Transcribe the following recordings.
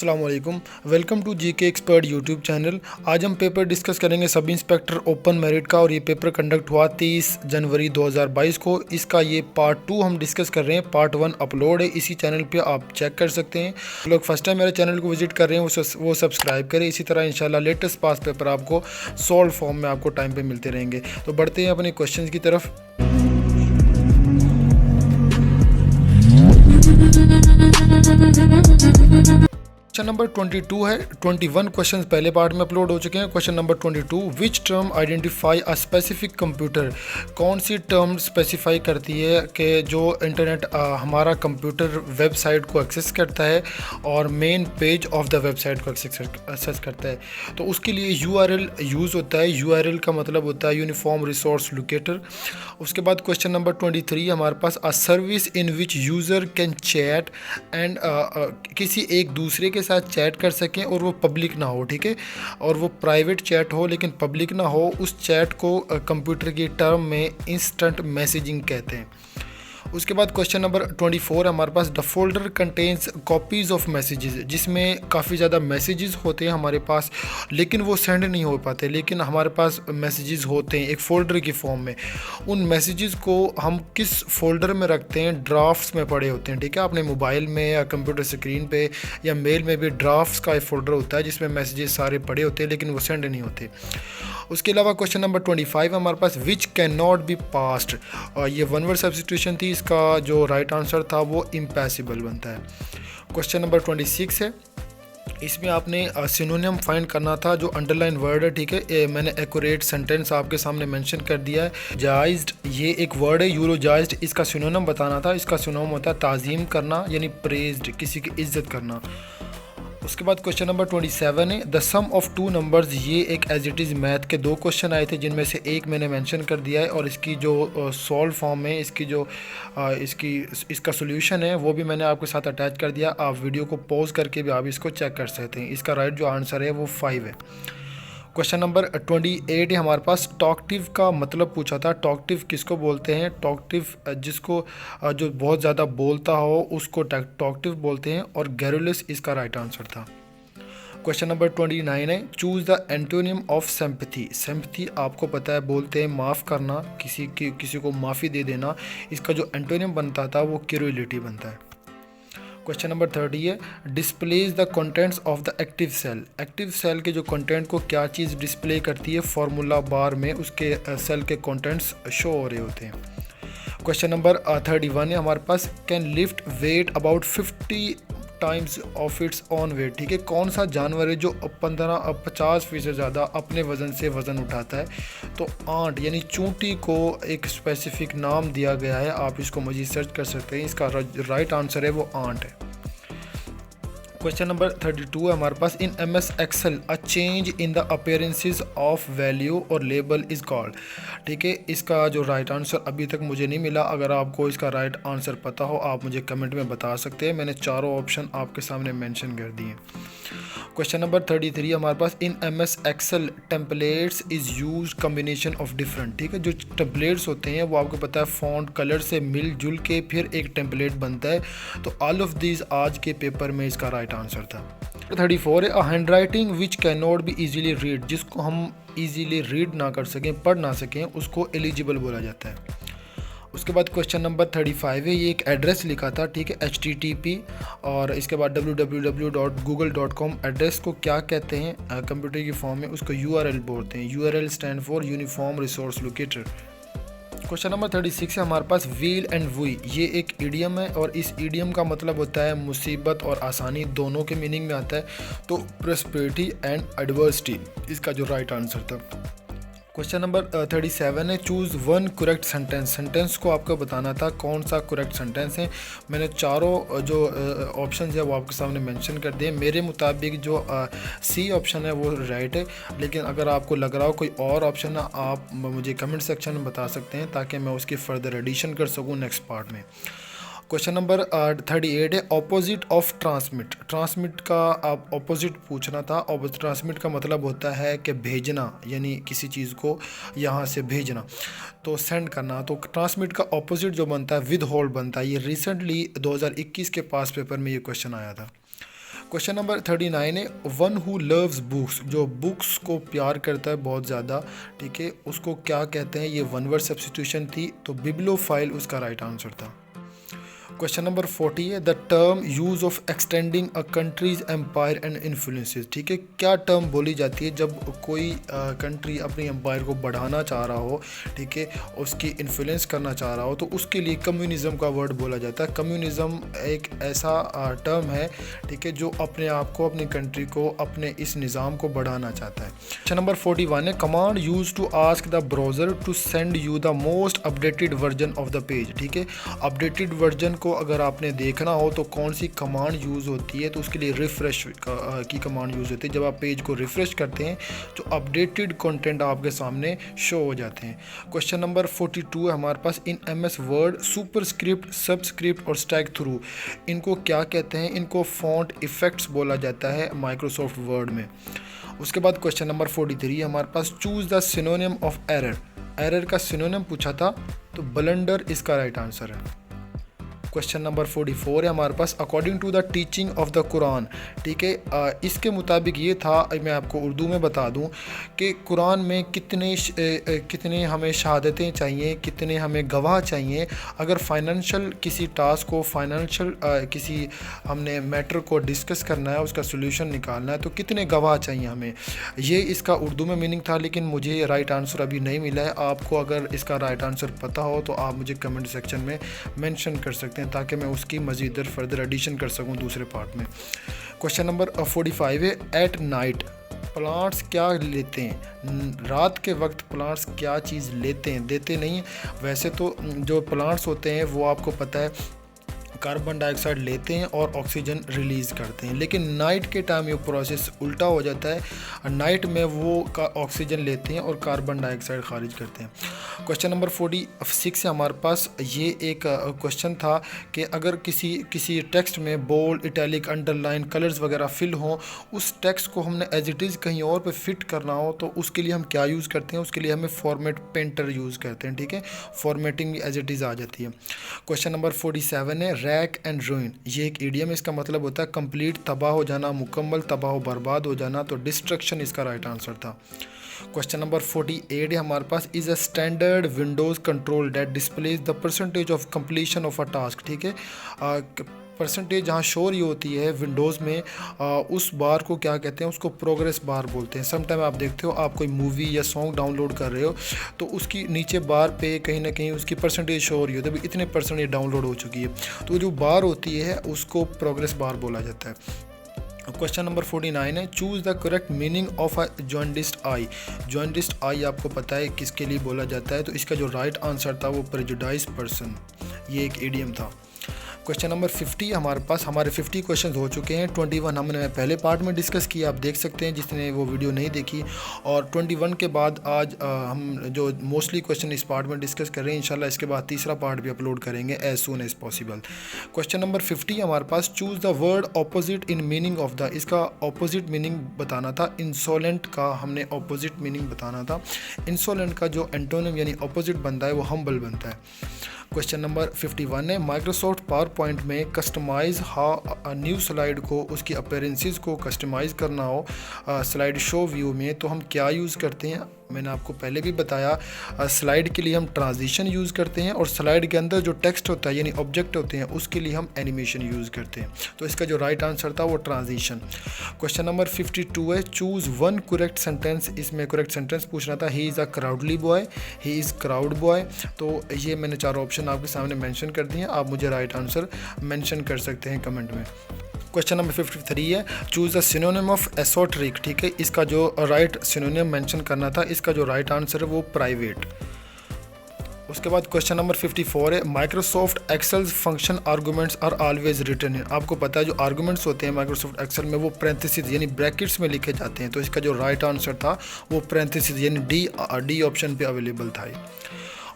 अस्सलामुअलैकुम। Welcome to GK expert YouTube channel. आज हम पेपर डिस्कस करेंगे सब इंस्पेक्टर ओपन मेरिट का, और ये पेपर कंडक्ट हुआ 30 जनवरी 2022 को। इसका ये पार्ट 2 हम डिस्कस कर रहे हैं। पार्ट 1 अपलोड है इसी चैनल पे, आप चेक कर सकते हैं। लोग फर्स्ट टाइम मेरे चैनल को विजिट कर रहे हैं वो सब्सक्राइब करें। इसी तरह इंशाल्लाह लेटेस्ट पास पेपर आपको सॉल्व फॉर्म में आपको टाइम पर मिलते रहेंगे। तो बढ़ते हैं अपने क्वेश्चन की तरफ। क्वेश्चन नंबर 22 है। 21 क्वेश्चंस पहले पार्ट में अपलोड हो चुके हैं। Question number 22, which term identify a specific computer. कौन सी टर्म स्पेसिफाई करती है कि जो इंटरनेट हमारा कंप्यूटर वेबसाइट को एक्सेस करता है और main page of the website को एक्सेस करता है। तो उसके लिए URL यूज़ होता है। URL का मतलब होता है यूनिफॉर्म रिसोर्स लोकेटर। उसके बाद क्वेश्चन नंबर 23 हमारे पास, a service in which user can chat and किसी एक दूसरे के साथ चैट कर सकें और वो पब्लिक ना हो, ठीक है, और वो प्राइवेट चैट हो लेकिन पब्लिक ना हो, उस चैट को कंप्यूटर की टर्म में इंस्टेंट मैसेजिंग कहते हैं। उसके बाद क्वेश्चन नंबर 24 हमारे पास, the folder contains copies of messages, जिसमें काफ़ी ज़्यादा मैसेजेस होते हैं हमारे पास लेकिन वो सेंड नहीं हो पाते, लेकिन हमारे पास मैसेजेस होते हैं एक फ़ोल्डर की फॉर्म में। उन मैसेजेस को हम किस फोल्डर में रखते हैं? ड्राफ्ट्स में पड़े होते हैं, ठीक है। अपने मोबाइल में या कंप्यूटर स्क्रीन पे या मेल में भी ड्राफ्ट्स का एक फ़ोल्डर होता है जिसमें मैसेजेस सारे पड़े होते हैं लेकिन वो सेंड नहीं होते। उसके अलावा क्वेश्चन नंबर 25 हमारे पास, which can not be passed. ये वन वर्ड सब्स्टिट्यूशन थी, इसका जो राइट आंसर था वो इम्पॉसिबल बनता है। क्वेश्चन नंबर 26 है। इसमें आपने सिनोनिम फाइंड करना था, जो अंडरलाइन वर्ड है, ठीक है। मैंने एक्यूरेट सेंटेंस आपके सामने मेंशन कर दिया है। जायज़्ड ये एक वर्ड है, यूरोजाइज्ड, इसका सिनोनिम बताना था। इसका सिनोनिम होता है ताज़ीम करना, यानी प्रेज्ड, किसी की इज्जत करना। उसके बाद क्वेश्चन नंबर 27 है, the sum of two numbers. ये एक एज इट इज़ मैथ के 2 क्वेश्चन आए थे जिनमें से एक मैंने मेंशन कर दिया है, और इसकी जो सॉल्व फॉर्म है, इसकी जो इसका सोल्यूशन है वो भी मैंने आपके साथ अटैच कर दिया। आप वीडियो को पॉज करके भी आप इसको चेक कर सकते हैं। इसका राइट जो आंसर है वो 5 है। क्वेश्चन नंबर 28 है हमारे पास, टॉकटिव का मतलब पूछा था। टॉकटिव किसको बोलते हैं? टॉकटिव जिसको जो बहुत ज़्यादा बोलता हो उसको टॉकटिव बोलते हैं, और गैरुलस इसका राइट आंसर था। क्वेश्चन नंबर 29 है, choose the antonym of sympathy. Sympathy आपको पता है बोलते हैं माफ़ करना, किसी को माफ़ी दे देना। इसका जो एंटोनियम बनता था वो क्यूरियोसिटी बनता है। क्वेश्चन नंबर 30 है, displays the contents of the active cell. Active cell के जो कंटेंट को क्या चीज़ डिस्प्ले करती है? फार्मूला बार में उसके सेल के कंटेंट्स शो हो रहे होते हैं। क्वेश्चन नंबर 31 है हमारे पास, can lift weight about 50 times of its own weight. ठीक है, कौन सा जानवर है जो 50% ज़्यादा अपने वज़न से वज़न उठाता है? तो आंट, यानी चूंटी को एक स्पेसिफिक नाम दिया गया है। आप इसको मज़ीद सर्च कर सकते हैं। इसका राइट आंसर है वो आंट है। क्वेश्चन नंबर 32 है हमारे पास, इन MS Excel a change in the appearances of value और लेबल इज़ कॉल्ड। ठीक है, इसका जो राइट आंसर अभी तक मुझे नहीं मिला। अगर आपको इसका राइट आंसर पता हो आप मुझे कमेंट में बता सकते हैं। मैंने चारों ऑप्शन आपके सामने मेंशन कर दिए। क्वेश्चन नंबर 33 हमारे पास, इन MS Excel templates is use combination of different. ठीक है, जो टेम्पलेट्स होते हैं वो आपको पता है फ़ॉन्ट कलर से मिलजुल के फिर एक टेम्पलेट बनता है। तो ऑल ऑफ दीज आज के पेपर में इसका राइट आंसर था। 34 है, a hand writing which can not B easily read. जिसको हम ईजीली रीड ना कर सकें, पढ़ ना सकें, उसको एलिजिबल बोला जाता है। उसके बाद क्वेश्चन नंबर 35 है, ये एक एड्रेस लिखा था, ठीक है, HTTP, और इसके बाद www.google.com। एड्रेस को क्या कहते हैं कंप्यूटर की फॉर्म में? उसको URL बोलते हैं। URL stand for uniform resource locator. Question number 36 है हमारे पास, व्हील एंड वुई। ये एक ईडियम है, और इस ईडियम का मतलब होता है मुसीबत और आसानी, दोनों के मीनिंग में आता है। तो प्रॉस्पेरिटी एंड एडवर्सिटी इसका जो राइट आंसर था। क्वेश्चन नंबर 37 है, choose one correct sentence. Sentence को आपको बताना था कौन सा करेक्ट सेंटेंस है। मैंने चारों जो ऑप्शन है वो आपके सामने मेंशन कर दिए। मेरे मुताबिक जो C ऑप्शन है वो राइट है, लेकिन अगर आपको लग रहा हो कोई और ऑप्शन है आप मुझे कमेंट सेक्शन में बता सकते हैं ताकि मैं उसकी फ़र्दर एडिशन कर सकूँ नेक्स्ट पार्ट में। क्वेश्चन नंबर 38 है, ऑपोजिट ऑफ ट्रांसमिट। ट्रांसमिट का आप ऑपोजिट पूछना था। और ट्रांसमिट का मतलब होता है कि भेजना, यानी किसी चीज़ को यहाँ से भेजना, तो सेंड करना। तो ट्रांसमिट का ऑपोजिट जो बनता है विद होल्ड बनता है। ये रिसेंटली 2021 के पास पेपर में ये क्वेश्चन आया था। क्वेश्चन नंबर 39 है, वन हु लव्स बुक्स, जो बुक्स को प्यार करता है बहुत ज़्यादा, ठीक है, उसको क्या कहते हैं? ये वन वर्ड सब्स्टिट्यूशन थी, तो बिब्लोफाइल उसका राइट आंसर था। क्वेश्चन नंबर 40 है, the term use of extending a country's empire and influences, ठीक है, क्या टर्म बोली जाती है जब कोई कंट्री अपनी एम्पायर को बढ़ाना चाह रहा हो, ठीक है, उसकी इन्फ्लुएंस करना चाह रहा हो, तो उसके लिए कम्युनिज़म का वर्ड बोला जाता है। कम्युनिज़म एक ऐसा टर्म है, ठीक है, जो अपने आप को, अपनी कंट्री को, अपने इस निज़ाम को बढ़ाना चाहता है। क्वेश्चन नंबर 41 है, command use to ask the browser to send you the most updated version of the page, ठीक है, अपडेटेड वर्जन को अगर आपने देखना हो तो कौन सी कमांड यूज़ होती है? तो उसके लिए रिफ़्रेश की कमांड यूज़ होती है। जब आप पेज को रिफ़्रेश करते हैं तो अपडेटेड कंटेंट आपके सामने शो हो जाते हैं। क्वेश्चन नंबर 42 है हमारे पास, इन MS वर्ड सुपरस्क्रिप्ट, सबस्क्रिप्ट और स्टैग थ्रू, इनको क्या कहते हैं? इनको फॉन्ट इफ़ेक्ट्स बोला जाता है माइक्रोसॉफ्ट वर्ड में। उसके बाद क्वेश्चन नंबर 43 हमारे पास, choose the synonym of error, error का सिनोनिम पूछा था, तो ब्लंडर इसका राइट आंसर है। क्वेश्चन नंबर 44 है हमारे पास, according to the teaching of the Quran, ठीक है, इसके मुताबिक ये था, मैं आपको उर्दू में बता दूं कि कुरान में कितने हमें शहादतें चाहिए, कितने हमें गवाह चाहिए अगर फाइनेंशियल किसी टास्क को, फाइनेंशियल किसी हमने मैटर को डिस्कस करना है, उसका सोल्यूशन निकालना है, तो कितने गवाह चाहिए हमें। ये इसका उर्दू में मीनिंग था, लेकिन मुझे राइट आंसर अभी नहीं मिला है। आपको अगर इसका राइट आंसर पता हो तो आप मुझे कमेंट सेक्शन में मेंशन कर सकते हैं, ताकि मैं उसकी मज़ीद फर्दर एडिशन कर सकूं दूसरे पार्ट में। क्वेश्चन नंबर 45 है, एट नाइट प्लांट्स क्या लेते हैं? रात के वक्त प्लांट्स क्या चीज़ लेते हैं? देते नहीं। वैसे तो जो प्लांट्स होते हैं वो आपको पता है कार्बन डाइऑक्साइड लेते हैं और ऑक्सीजन रिलीज़ करते हैं, लेकिन नाइट के टाइम ये प्रोसेस उल्टा हो जाता है। नाइट में वो ऑक्सीजन लेते हैं और कार्बन डाइऑक्साइड खारिज करते हैं। क्वेश्चन नंबर 46 है हमारे पास, ये एक क्वेश्चन था कि अगर किसी टेक्स्ट में बोल्ड, इटैलिक, अंडरलाइन, कलर्स वगैरह फिल हों, उस टेक्स्ट को हमने एज इट इज़ कहीं और पे फिट करना हो तो उसके लिए हम क्या यूज़ करते हैं? उसके लिए हमें फॉर्मेट पेंटर यूज़ करते हैं, ठीक है, फॉर्मेटिंग एज इट इज़ आ जाती है। क्वेश्चन नंबर 47 है, रैक एंड रूइन, ये एक इडियम, इसका मतलब होता है कंप्लीट, तबाह हो जाना, मुकम्मल तबाह बर्बाद हो जाना, तो डिस्ट्रक्शन इसका राइट आंसर था। क्वेश्चन नंबर 48 है हमारे पास, is a standard Windows control that displays the percentage of completion of a task, ठीक है, परसेंटेज जहाँ शो रही होती है विंडोज़ में, उस बार को क्या कहते हैं? उसको प्रोग्रेस बार बोलते हैं। समटाइम आप देखते हो, आप कोई मूवी या सॉन्ग डाउनलोड कर रहे हो तो उसकी नीचे बार पे कहीं ना कहीं उसकी परसेंटेज शो हो रही होती है, इतने परसेंटेज डाउनलोड हो चुकी है, तो जो बार होती है उसको प्रोग्रेस बार बोला जाता है। क्वेश्चन नंबर 49 है, choose the correct meaning of a jaundiced eye. Jaundiced eye आपको पता है किसके लिए बोला जाता है, तो इसका जो राइट आंसर था वो प्रेजुडाइज पर्सन, ये एक इडियम था। क्वेश्चन नंबर 50 हमारे पास, हमारे 50 क्वेश्चन हो चुके हैं। 21 हमने पहले पार्ट में डिस्कस किया, आप देख सकते हैं जिसने वो वीडियो नहीं देखी, और 21 के बाद आज हम जो मोस्टली क्वेश्चन इस पार्ट में डिस्कस कर रहे हैं, इंशाल्लाह इसके बाद तीसरा पार्ट भी अपलोड करेंगे as soon as possible. Question number 50 हमारे पास, choose the word opposite in meaning of the, इसका ऑपोजिट मीनिंग बताना था। इंसोलेंट का हमने ऑपोजिट मीनिंग बताना था। इंसोलेंट का जो एंटोनिम यानी ऑपोजिट बनता है वो हम्बल बनता है। क्वेश्चन नंबर 51 है, माइक्रोसॉफ्ट पावर पॉइंट में कस्टमाइज़ हाउ न्यू स्लाइड को, उसकी अपीयरेंसेस को कस्टमाइज़ करना हो स्लाइड शो व्यू में, तो हम क्या यूज़ करते हैं? मैंने आपको पहले भी बताया, स्लाइड के लिए हम ट्रांजिशन यूज़ करते हैं, और स्लाइड के अंदर जो टेक्स्ट होता है यानी ऑब्जेक्ट होते हैं उसके लिए हम एनिमेशन यूज़ करते हैं, तो इसका जो राइट आंसर था वो ट्रांजिशन। क्वेश्चन नंबर 52 है, चूज़ वन करेक्ट सेंटेंस, इसमें करेक्ट सेंटेंस पूछना था। He is a cowardly boy, he is coward boy, तो ये मैंने चारों ऑप्शन आपके सामने मेंशन कर दिए हैं, आप मुझे राइट आंसर मेंशन कर सकते हैं कमेंट में। क्वेश्चन नंबर 53 है, choose the synonym of esoteric, ठीक है, इसका जो राइट सिनोनिम मेंशन करना था, इसका जो राइट आंसर है वो प्राइवेट। उसके बाद क्वेश्चन नंबर 54 है, Microsoft Excel's function arguments are always written in. आपको पता है जो आर्गूमेंट्स होते हैं माइक्रोसॉफ्ट एक्सेल में वो पैरेंथेसिस यानी ब्रैकेट्स में लिखे जाते हैं, तो इसका जो राइट आंसर था वो पैरेंथेसिस यानी डी ऑप्शन पे अवेलेबल था।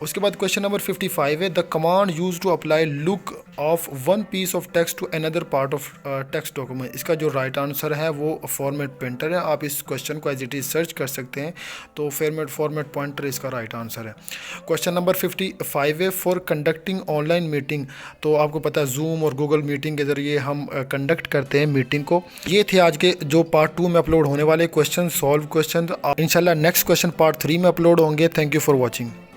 उसके बाद क्वेश्चन नंबर 55 है the command use to apply look of one piece of text to another part of text document. इसका जो राइट आंसर है वो फॉर्मेट पॉइंटर है। आप इस क्वेश्चन को एज इट इज़ सर्च कर सकते हैं, तो फॉर्मेट पॉइंटर इसका राइट आंसर है। क्वेश्चन नंबर 55 है फॉर कंडक्टिंग ऑनलाइन मीटिंग। तो आपको पता है जूम और गूगल मीटिंग के ज़रिए हम कंडक्ट करते हैं मीटिंग को। ये थे आज के जो पार्ट 2 में अपलोड होने वाले क्वेश्चन, सॉल्व क्वेश्चन। इंशाल्लाह नेक्स्ट क्वेश्चन पार्ट 3 में अपलोड होंगे। Thank you for watching.